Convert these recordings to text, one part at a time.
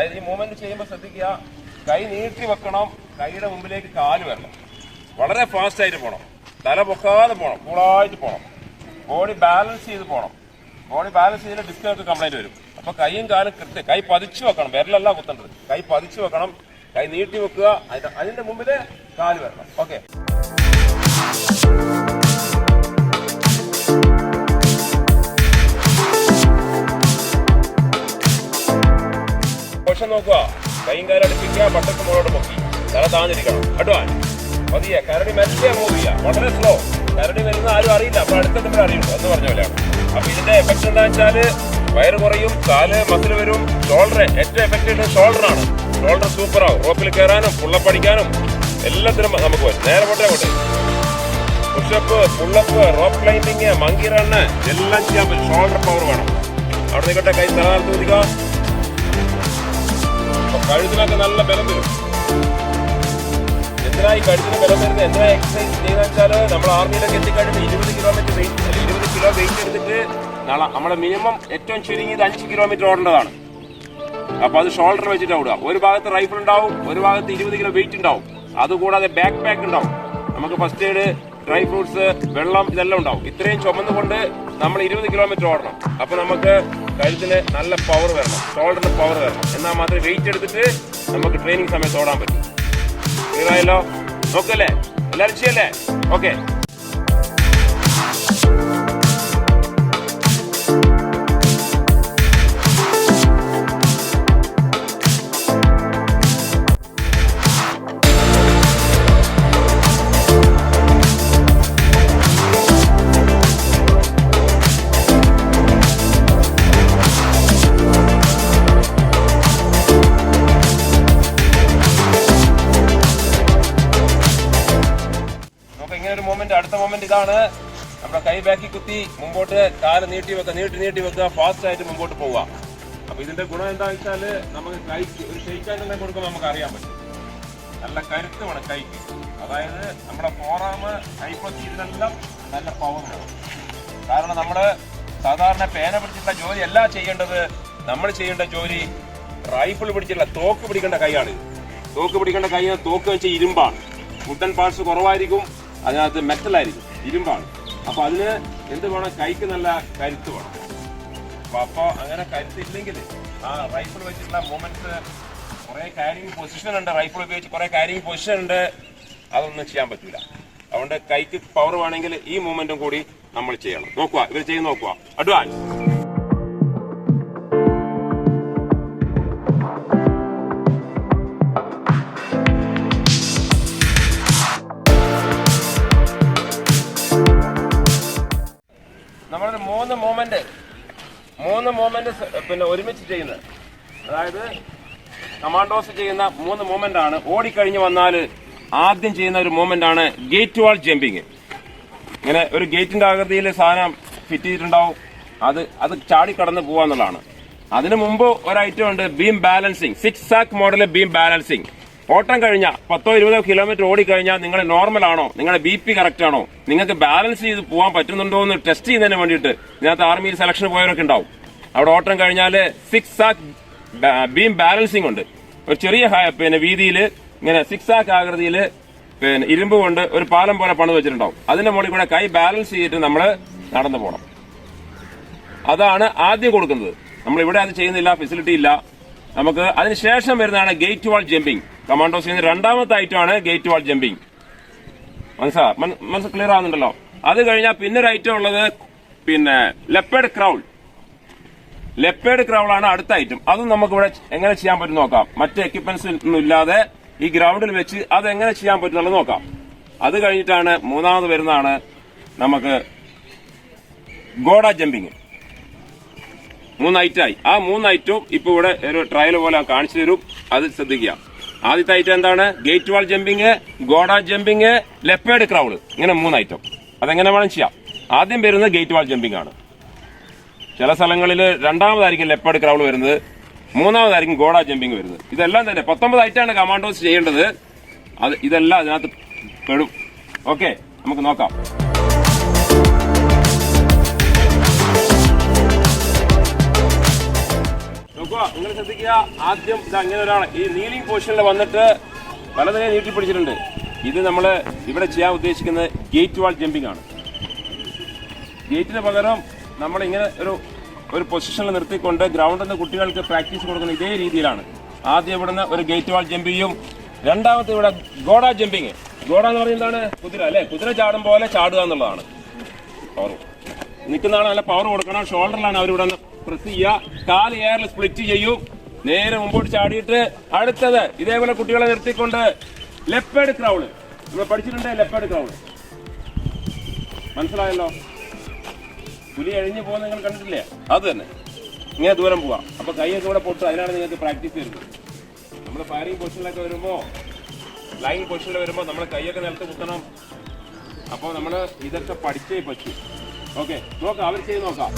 അതായത് ഈ മൂവ്മെന്റ് ചെയ്യുമ്പോൾ ശ്രദ്ധിക്കുക, കൈ നീട്ടി വെക്കണം, കൈയുടെ മുമ്പിലേക്ക് കാല് വരണം, വളരെ ഫാസ്റ്റ് ആയിട്ട് പോകണം, തല പൊക്കാതെ പോകണം, കൂളായിട്ട് പോകണം, ബോഡി ബാലൻസ് ചെയ്ത് പോകണം. ബോഡി ബാലൻസ് ചെയ്തിട്ട് ഡിസ്കിനൊക്കെ കംപ്ലൈന്റ് വരും. അപ്പൊ കൈയും കാലും കൃത്യം, കൈ പതിച്ചു വെക്കണം, വിരലല്ല കുത്തേണ്ടത്, കൈ പതിച്ചു വെക്കണം, കൈ നീട്ടി വെക്കുക, അതിന്റെ മുമ്പില് കാല് വരണം. ഓക്കെ, പൊസിഷൻ നോക്കുക, കൈയും കാലും അടുപ്പിക്കുക, ബട്ടക്ക് മുകളോട്ട് പൊക്കി, തല താന്നിരിക്കണം. അഡ്വാൻസ് മതിയെ, കരടി മെല്ലെ മൂവ് ചെയ്യുക, വളരെ സ്ലോ. കരടി വരുന്ന ആരും അറിയില്ല, അപ്പൊ അടുത്തെത്തുമ്പോൾ അറിയുള്ളൂ എന്ന് പറഞ്ഞ പോലെയാണ്. അപ്പൊ ഇതിന്റെ എഫക്ട് എന്താണെന്ന് വെച്ചാല് വയറ് കുറയും, കാല് മസിൽ വരും. ഷോൾഡർ ഏറ്റവും എഫക്റ്റീവ് ഷോൾഡറാണ്. ഷോൾഡർ സൂപ്പറാവും, റോപ്പിൽ കയറാനും പുള്ളപ്പടിക്കാനും എല്ലാത്തിനും നമുക്ക് വരും. നേരെ പോട്ടെ പോട്ടെ, push up, pull up, rope climbing, monkey run എല്ലാം ചെയ്യാൻ പറ്റും. ഷോൾഡർ പവർ വേണം. അവിടെ നിൽക്കട്ടെ, കൈ തലനാർത്ത് കുതിക്കുക. കഴുത്തിനൊക്കെ നല്ല ബലം വരും. എന്തിനായി കഴുത്തിന് ബലം വരുന്നത്, എന്തിനാ എക്സസൈസ് ചെയ്യുന്ന വെച്ചാൽ നമ്മൾ ആർമിയിലൊക്കെ എത്തിക്കഴിഞ്ഞാൽ 20 കിലോമീറ്റർ വെയിറ്റ്, 20 കിലോ വെയിറ്റ് എടുത്തിട്ട് നമ്മുടെ മിനിമം ഏറ്റവും ചുരുങ്ങിയത് 5 കിലോമീറ്റർ ഓടേണ്ടതാണ്. അപ്പൊ അത് ഷോൾഡർ വെച്ചിട്ട് ഓടുക. ഒരു ഭാഗത്ത് റൈഫിൾ ഉണ്ടാവും, ഒരു ഭാഗത്ത് 20 കിലോ വെയിറ്റ് ഉണ്ടാവും. അതുകൂടാതെ ബാക്ക് പാക്ക് ഉണ്ടാവും. നമുക്ക് ഫസ്റ്റ് എയ്ഡ്, ഡ്രൈ ഫ്രൂട്ട്സ്, വെള്ളം ഇതെല്ലാം ഉണ്ടാവും. ഇത്രയും ചുമന്നുകൊണ്ട് നമ്മൾ 20 കിലോമീറ്റർ ഓടണം. അപ്പൊ നമുക്ക് കഴുത്തിന് നല്ല പവർ വരണം, ഷോൾഡറിന് പവർ വരണം. എന്നാൽ മാത്രമേ വെയിറ്റ് എടുത്തിട്ട് നമുക്ക് ട്രെയിനിങ് സമയത്ത് ഓടാൻ പറ്റും. ക്ലിയർ ആയല്ലോ? നോക്കല്ലേ, എല്ലാവരും ചെയ്യല്ലേ? ഓക്കെ, അടുത്ത മൊമെന്റ് ഇതാണ്. നമ്മുടെ കൈ ബാക്കി കുത്തി മുമ്പോട്ട് കാല് നീട്ടി വെക്കുക, ഫാസ്റ്റ് ആയിട്ട് മുമ്പോട്ട് പോവുക. അപ്പൊ ഇതിന്റെ ഗുണം എന്താണെന്ന് വെച്ചാല് നമുക്ക് കൈക്ക് ഒരു ഷെയ്ക്ക് ഹാൻഡ് കൊടുക്കുമ്പോൾ നമുക്ക് അറിയാൻ പറ്റും. നല്ല കരുത്ത് വേണം കൈക്ക്. അതായത് നമ്മുടെ ഫോറാമ്, കൈപ്പത്തി, ഇതിനെല്ലാം നല്ല പവർ വേണം. കാരണം നമ്മള് സാധാരണ പേന പിടിച്ചിട്ടുള്ള ജോലി അല്ല ചെയ്യേണ്ടത്. നമ്മൾ ചെയ്യേണ്ട ജോലി റൈഫിൾ പിടിച്ചിട്ടുള്ള തോക്ക് പിടിക്കേണ്ട കൈയാണ്. തോക്ക് പിടിക്കേണ്ട കൈ, തോക്ക് വെച്ച ഇരുമ്പാണ്. വുഡൻ പാർട്സ് കുറവായിരിക്കും, അതിനകത്ത് മെറ്റലായിരിക്കും, ഇരുമ്പാണ്. അപ്പൊ അതിന് എന്ത് വേണം, കൈക്ക് നല്ല കരുത്ത് വേണം. അപ്പൊ അങ്ങനെ കരുത്തില്ലെങ്കിൽ ആ റൈഫിൾ വെച്ചിട്ടുള്ള മൂവ്മെന്റ്സ്, കുറെ കാരിങ് പൊസിഷൻ ഉണ്ട്, റൈഫിൾ ഉപയോഗിച്ച് കുറെ കാരിങ് പൊസിഷൻ ഉണ്ട്, അതൊന്നും ചെയ്യാൻ പറ്റില്ല. അതുകൊണ്ട് കൈക്ക് പവർ വേണമെങ്കിൽ ഈ മൂവ്മെന്റും കൂടി നമ്മൾ ചെയ്യണം. നോക്കുക, ഇവർ ചെയ്ത് നോക്കുക. അഡ്വാൻസ് നമ്മളൊരു മൂന്ന് മൂവ്മെന്റ് പിന്നെ ഒരുമിച്ച് ചെയ്യുന്നത്. അതായത് കമാൻഡോസ് ചെയ്യുന്ന 3 മൂവ്മെന്റ് ആണ്. ഓടിക്കഴിഞ്ഞ് വന്നാൽ ആദ്യം ചെയ്യുന്ന ഒരു മൂവ്മെന്റ് ആണ് ഗേറ്റ് വാൾ ജമ്പിങ്. ഇങ്ങനെ ഒരു ഗേറ്റിന്റെ ആകൃതിയിൽ സാധനം ഫിറ്റ് ചെയ്തിട്ടുണ്ടാവും, അത് ചാടിക്കടന്ന് പോവാന്നുള്ളതാണ്. അതിനു മുമ്പ് ഒരു ഐറ്റം ഉണ്ട്, beam balancing, 6 sack model beam balancing. ഓട്ടം കഴിഞ്ഞാൽ 10-20 കിലോമീറ്റർ ഓടിക്കഴിഞ്ഞാൽ നിങ്ങൾ നോർമൽ ആണോ, നിങ്ങളുടെ BP കറക്റ്റ് ആണോ, നിങ്ങൾക്ക് ബാലൻസ് ചെയ്ത് പോകാൻ പറ്റുന്നുണ്ടോ എന്ന് ടെസ്റ്റ് ചെയ്യുന്നതിന് വേണ്ടിയിട്ട് ഇതിനകത്ത് ആർമിയിൽ സെലക്ഷൻ പോയവരൊക്കെ ഉണ്ടാവും. അവിടെ ഓട്ടം കഴിഞ്ഞാൽ 6 സാക്ക് ബീം ബാലൻസിങ് ഉണ്ട്. ഒരു ചെറിയ പിന്നെ വീതിയിൽ ഇങ്ങനെ 6 സാക്ക് ആകൃതിയിൽ പിന്നെ ഇരുമ്പ് കൊണ്ട് ഒരു പാലം പോലെ പണിത് വെച്ചിട്ടുണ്ടാവും. അതിന്റെ മുകളിൽ കൂടെ കൈ ബാലൻസ് ചെയ്തിട്ട് നമ്മൾ നടന്നു പോകണം. അതാണ് ആദ്യം കൊടുക്കുന്നത്. നമ്മൾ ഇവിടെ അത് ചെയ്യുന്നില്ല, ഫെസിലിറ്റി ഇല്ല. നമുക്ക് അതിനുശേഷം വരുന്നതാണ് ഗേറ്റ് വാൾ ജമ്പിങ്. കമാൻഡോസ് ചെയ്യുന്ന രണ്ടാമത്തെ ഐറ്റമാണ് ഗേറ്റ് വാൾ ജമ്പിങ്. മനസ്സ് ക്ലിയർ ആവുന്നുണ്ടല്ലോ? അത് കഴിഞ്ഞാൽ പിന്നെ ഒരു ഐറ്റം ഉള്ളത് പിന്നെ ലെപ്പേർഡ് ക്രൗൾ. ലെപ്പേർഡ് ക്രൗൾ ആണ് അടുത്ത ഐറ്റം. അതും നമുക്ക് ഇവിടെ എങ്ങനെ ചെയ്യാൻ പറ്റും നോക്കാം. മറ്റ് എക്യുപ്മെന്റ്സ് ഒന്നും ഇല്ലാതെ ഈ ഗ്രൗണ്ടിൽ വെച്ച് അത് എങ്ങനെ ചെയ്യാൻ പറ്റുന്നുള്ളത് നോക്കാം. അത് കഴിഞ്ഞിട്ടാണ് മൂന്നാമത് വരുന്നതാണ് നമുക്ക് ഗോഡ ജമ്പിങ്. 3 ഐറ്റമായി. ആ 3 ഐറ്റവും ഇപ്പൊ ഇവിടെ ഒരു ട്രയൽ പോലെ കാണിച്ചു തരും, അത് ശ്രദ്ധിക്കുക. ആദ്യത്തെ ഐറ്റം എന്താണ്? ഗേറ്റ് വാൾ jumping, goda jumping, leopard crawl. ഇങ്ങനെ 3 ഐറ്റം. അതെങ്ങനെ വേണം ചെയ്യാം. ആദ്യം വരുന്നത് ഗേറ്റ് വാൾ ജമ്പിങ് ആണ്. ചില സ്ഥലങ്ങളിൽ രണ്ടാമതായിരിക്കും ലെപ്പേർഡ് ക്രൗൾ വരുന്നത്, മൂന്നാമതായിരിക്കും ഗോഡ ജമ്പിങ് വരുന്നത്. ഇതെല്ലാം തന്നെ 19 ഐറ്റമാണ് കമാൻഡോസ് ചെയ്യേണ്ടത്. ഇതെല്ലാം അതിനകത്ത് പെടും. ഓക്കെ, നമുക്ക് നോക്കാം. നോക്കുക, നിങ്ങൾ ശ്രദ്ധിക്കുക. ആദ്യം ഇത് അങ്ങനെ ഒരാൾ ഈ നീലിംഗ് പൊസിഷനിൽ വന്നിട്ട് വലതിനെ നീട്ടി പിടിച്ചിട്ടുണ്ട്. ഇത് നമ്മൾ ഇവിടെ ചെയ്യാൻ ഉദ്ദേശിക്കുന്നത് ഗേറ്റ് വാൾ ജമ്പിംഗ് ആണ്. ഗേറ്റിന് പകരം നമ്മൾ ഇങ്ങനെ ഒരു പൊസിഷനിൽ നിർത്തിക്കൊണ്ട് ഗ്രൗണ്ടിൽ നിന്ന് കുട്ടികൾക്ക് പ്രാക്ടീസ് കൊടുക്കുന്ന ഇതേ രീതിയിലാണ്. ആദ്യം ഇവിടുന്ന് ഒരു ഗേറ്റ് വാൾ ജമ്പ് ചെയ്യും. രണ്ടാമത്തെ ഇവിടെ ഗോഡ ജമ്പിങ്. ഗോഡ എന്ന് പറയുന്നത് എന്താണ്? കുതിര അല്ലെ? കുതിര ചാടും പോലെ ചാടുക എന്നുള്ളതാണ്. പവർ നിൽക്കുന്ന ആൾ നല്ല പവർ കൊടുക്കണം. ഷോൾഡറിലാണ് അവരിവിടെ പ്രസ് ചെയ്യുക. കാല് എയറിൽ സ്പ്ലിറ്റ് ചെയ്യും. നേരെ മുമ്പോട്ട് ചാടിയിട്ട് അടുത്തത് ഇതേപോലെ കുട്ടികളെ നിർത്തിക്കൊണ്ട് ലെപ്പേർഡ് ക്രൗള്. നമ്മൾ പഠിച്ചിട്ടുണ്ട് ലെപ്പേർഡ് ക്രൗള്. മനസ്സിലായല്ലോ? പുലി എഴിഞ്ഞു പോകുന്ന നിങ്ങൾ കണ്ടിട്ടില്ലേ? അത് തന്നെ. ഇങ്ങനെ ദൂരം പോവാം. അപ്പൊ കൈയൊക്കെ ഇവിടെ പൊട്ടും. അതിനാണ് നിങ്ങൾക്ക് പ്രാക്ടീസ് വരുന്നത്. നമ്മൾ ഫയറിംഗ് പൊസിഷനിലൊക്കെ വരുമ്പോൾ, ഫ്ലൈയിങ് പൊസിഷനിൽ വരുമ്പോൾ നമ്മൾ കൈയൊക്കെ നിലത്ത് കുത്തണം. അപ്പോൾ നമ്മൾ ഇതൊക്കെ പഠിച്ചേ പറ്റൂ. ഓക്കെ, നോക്കാം, അവർ ചെയ്ത് നോക്കാം.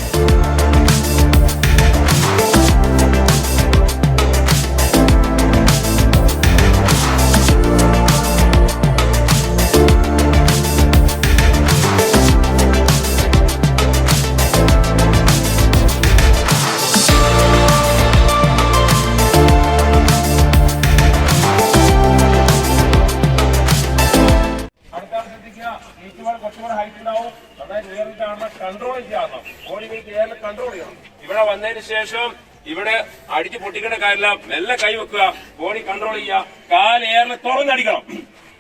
ഇവിടെ വന്നതിന് ശേഷം ഇവിടെ അടിച്ച് പൊട്ടിക്കേണ്ട കാര്യമില്ല. മെല്ലെ കൈ വെക്കുക. ബോഡി കൺട്രോൾ ചെയ്യുക. കാല് എയറിൽ തുറന്നടിക്കണം.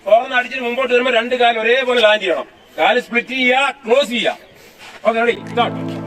തുറന്നടിച്ചിട്ട് മുമ്പോട്ട് വരുമ്പോൾ രണ്ട് കാല് ഒരേപോലെ ലാൻഡ് ചെയ്യണം. കാല് സ്പ്ലിറ്റ് ചെയ്യുക, ക്ലോസ് ചെയ്യുക. Okay, ready, start.